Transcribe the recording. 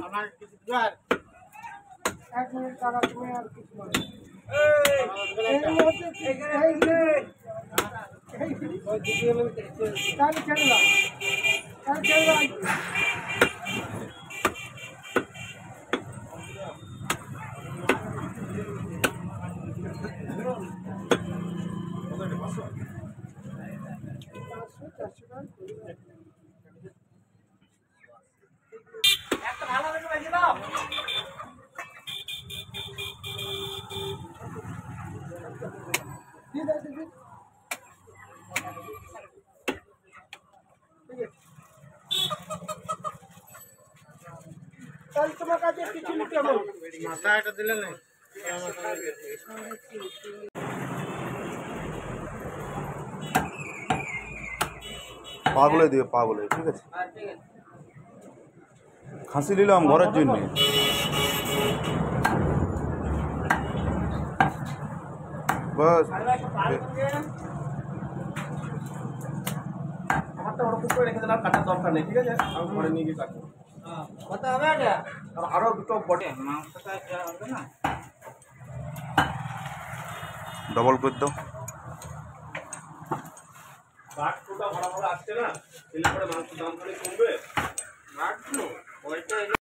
আমার কিছু আর 1 মিনিট দাঁড়া তুমি আর কিছু বলো তাহলে ছেড়ে দাও একটা ভালো করে বেজে দাও ঠিক আছে তাহলে তোমার কাছে খিচুড়ি কেমন মাথা একটা দিলে না পাগলে দিও পাগলে ঠিক আছে খাসি নিলাম ঘরের জন্য বাস আমারটা ওরকম করে রেখে দিলাম, কাটার দরকার নেই, ঠিক আছে? আমি ঘরে নিয়ে গিয়ে কাটবো। কত হবে এটা আর আরো দুটো বটে মাংসটা এটা হবে না ডবল করে দাও বাটটা ভালো ভালো আসছে না, দিলে পরে মাংস দাম খালি কমবে। মাছ ওইটা